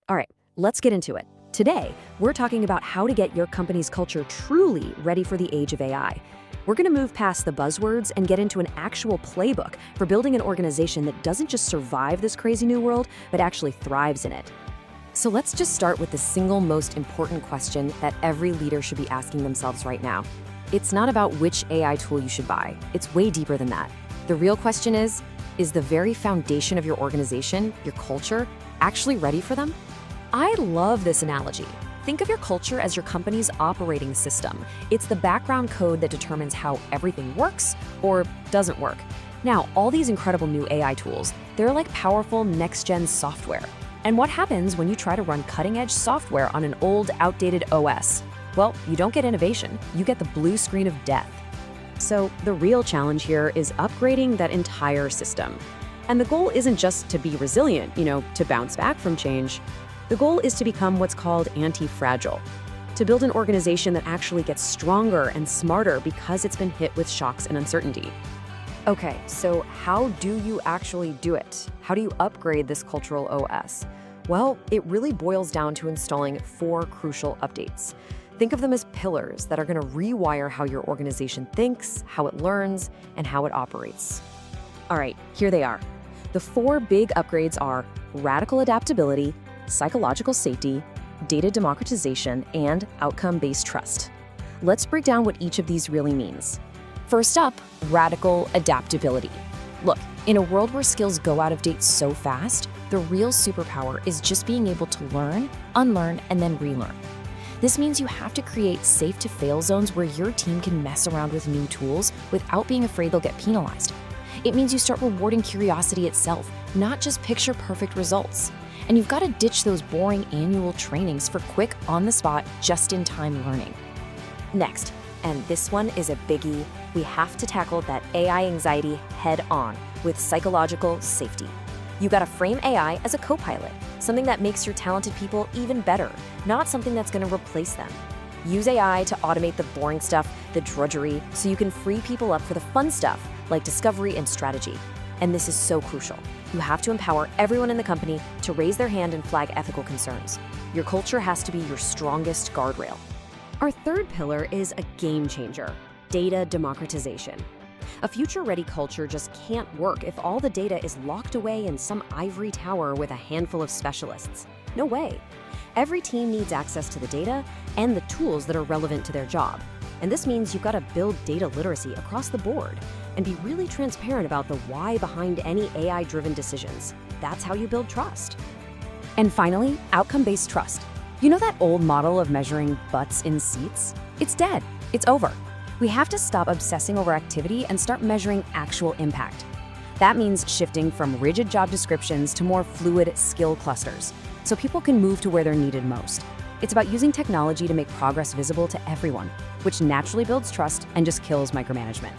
All right, let's get into it. Today, we're talking about how to get your company's culture truly ready for the age of AI. We're going to move past the buzzwords and get into an actual playbook for building an organization that doesn't just survive this crazy new world, but actually thrives in it. So let's just start with the single most important question that every leader should be asking themselves right now. It's not about which AI tool you should buy. It's way deeper than that. The real question is the very foundation of your organization, your culture, actually ready for them? I love this analogy. Think of your culture as your company's operating system. It's the background code that determines how everything works or doesn't work. Now, all these incredible new AI tools, they're like powerful next-gen software. And what happens when you try to run cutting-edge software on an old, outdated OS? Well, you don't get innovation. You get the blue screen of death. So the real challenge here is upgrading that entire system. And the goal isn't just to be resilient, to bounce back from change. The goal is to become what's called anti-fragile, to build an organization that actually gets stronger and smarter because it's been hit with shocks and uncertainty. Okay, so how do you actually do it? How do you upgrade this cultural OS? Well, it really boils down to installing 4 crucial updates. Think of them as pillars that are going to rewire how your organization thinks, how it learns, and how it operates. All right, here they are. The 4 big upgrades are radical adaptability, psychological safety, data democratization, and outcome-based trust. Let's break down what each of these really means. First up, radical adaptability. Look, in a world where skills go out of date so fast, the real superpower is just being able to learn, unlearn, and then relearn. This means you have to create safe-to-fail zones where your team can mess around with new tools without being afraid they'll get penalized. It means you start rewarding curiosity itself, not just picture-perfect results. And you've got to ditch those boring annual trainings for quick, on-the-spot, just-in-time learning. Next, and this one is a biggie, we have to tackle that AI anxiety head-on with psychological safety. You got to frame AI as a co-pilot, something that makes your talented people even better, not something that's going to replace them. Use AI to automate the boring stuff, the drudgery, so you can free people up for the fun stuff, like discovery and strategy. And this is so crucial. You have to empower everyone in the company to raise their hand and flag ethical concerns. Your culture has to be your strongest guardrail. Our third pillar is a game changer, data democratization. A future-ready culture just can't work if all the data is locked away in some ivory tower with a handful of specialists. No way. Every team needs access to the data and the tools that are relevant to their job. And this means you've got to build data literacy across the board and be really transparent about the why behind any AI-driven decisions. That's how you build trust. And finally, outcome-based trust. You know that old model of measuring butts in seats? It's dead. It's over. We have to stop obsessing over activity and start measuring actual impact. That means shifting from rigid job descriptions to more fluid skill clusters, so people can move to where they're needed most. It's about using technology to make progress visible to everyone, which naturally builds trust and just kills micromanagement.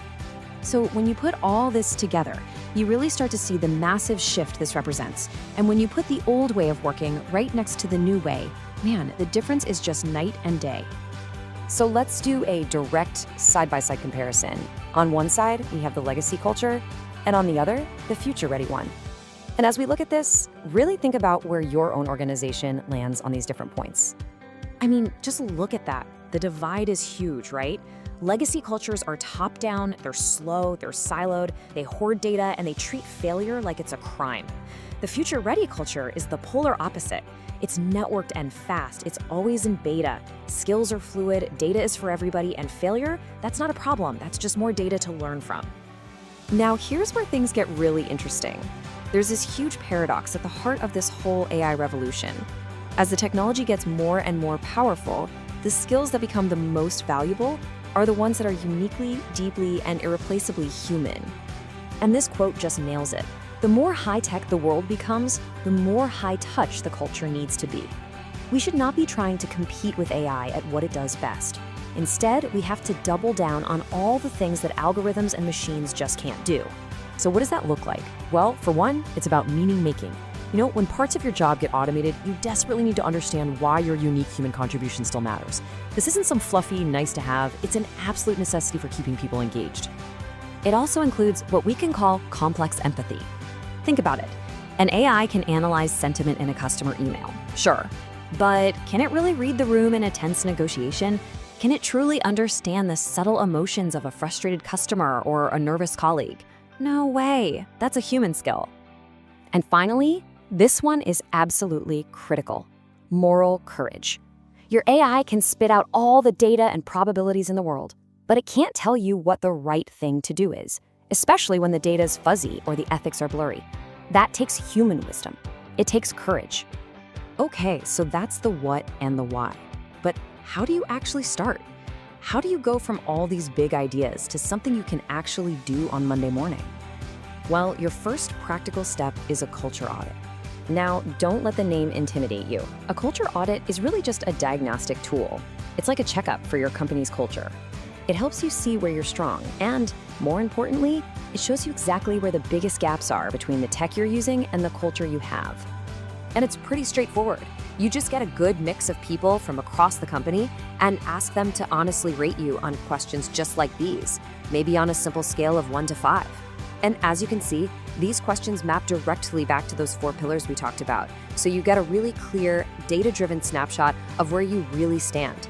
So when you put all this together, you really start to see the massive shift this represents. And when you put the old way of working right next to the new way, man, the difference is just night and day. So let's do a direct side-by-side comparison. On one side, we have the legacy culture, and on the other, the future-ready one. And as we look at this, really think about where your own organization lands on these different points. I mean, just look at that. The divide is huge, right? Legacy cultures are top-down, they're slow, they're siloed, they hoard data, and they treat failure like it's a crime. The future-ready culture is the polar opposite. It's networked and fast, it's always in beta. Skills are fluid, data is for everybody, and failure, that's not a problem, that's just more data to learn from. Now, here's where things get really interesting. There's this huge paradox at the heart of this whole AI revolution. As the technology gets more and more powerful, the skills that become the most valuable are the ones that are uniquely, deeply, and irreplaceably human. And this quote just nails it. The more high-tech the world becomes, the more high-touch the culture needs to be. We should not be trying to compete with AI at what it does best. Instead, we have to double down on all the things that algorithms and machines just can't do. So what does that look like? Well, for one, it's about meaning-making. You know, when parts of your job get automated, you desperately need to understand why your unique human contribution still matters. This isn't some fluffy, nice-to-have, it's an absolute necessity for keeping people engaged. It also includes what we can call complex empathy. Think about it. An AI can analyze sentiment in a customer email, sure. But can it really read the room in a tense negotiation? Can it truly understand the subtle emotions of a frustrated customer or a nervous colleague? No way. That's a human skill. And finally, this one is absolutely critical: moral courage. Your AI can spit out all the data and probabilities in the world, but it can't tell you what the right thing to do is, especially when the data is fuzzy or the ethics are blurry. That takes human wisdom. It takes courage. Okay, so that's the what and the why. But how do you actually start? How do you go from all these big ideas to something you can actually do on Monday morning? Well, your first practical step is a culture audit. Now, don't let the name intimidate you. A culture audit is really just a diagnostic tool. It's like a checkup for your company's culture. It helps you see where you're strong, and more importantly, it shows you exactly where the biggest gaps are between the tech you're using and the culture you have. And it's pretty straightforward. You just get a good mix of people from across the company and ask them to honestly rate you on questions just like these, maybe on a simple scale of 1 to 5. And as you can see, these questions map directly back to those 4 pillars we talked about, so you get a really clear, data-driven snapshot of where you really stand.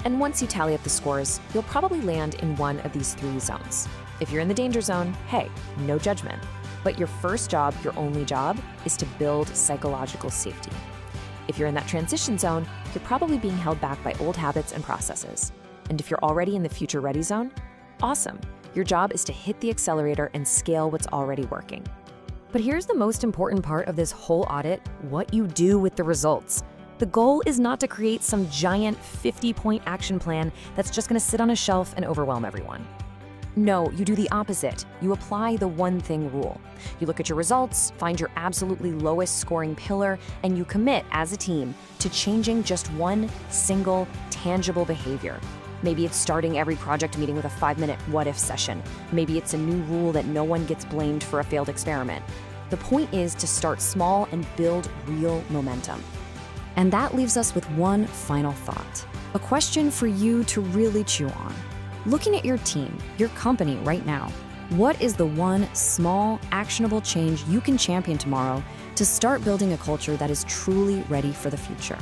And once you tally up the scores, you'll probably land in one of these 3 zones. If you're in the danger zone, hey, no judgment. But your first job, your only job, is to build psychological safety. If you're in that transition zone, you're probably being held back by old habits and processes. And if you're already in the future ready zone, awesome. Your job is to hit the accelerator and scale what's already working. But here's the most important part of this whole audit: what you do with the results. The goal is not to create some giant 50-point action plan that's just gonna sit on a shelf and overwhelm everyone. No, you do the opposite. You apply the one thing rule. You look at your results, find your absolutely lowest scoring pillar, and you commit as a team to changing just one single tangible behavior. Maybe it's starting every project meeting with a 5-minute what-if session. Maybe it's a new rule that no one gets blamed for a failed experiment. The point is to start small and build real momentum. And that leaves us with one final thought, a question for you to really chew on. Looking at your team, your company right now, what is the one small, actionable change you can champion tomorrow to start building a culture that is truly ready for the future?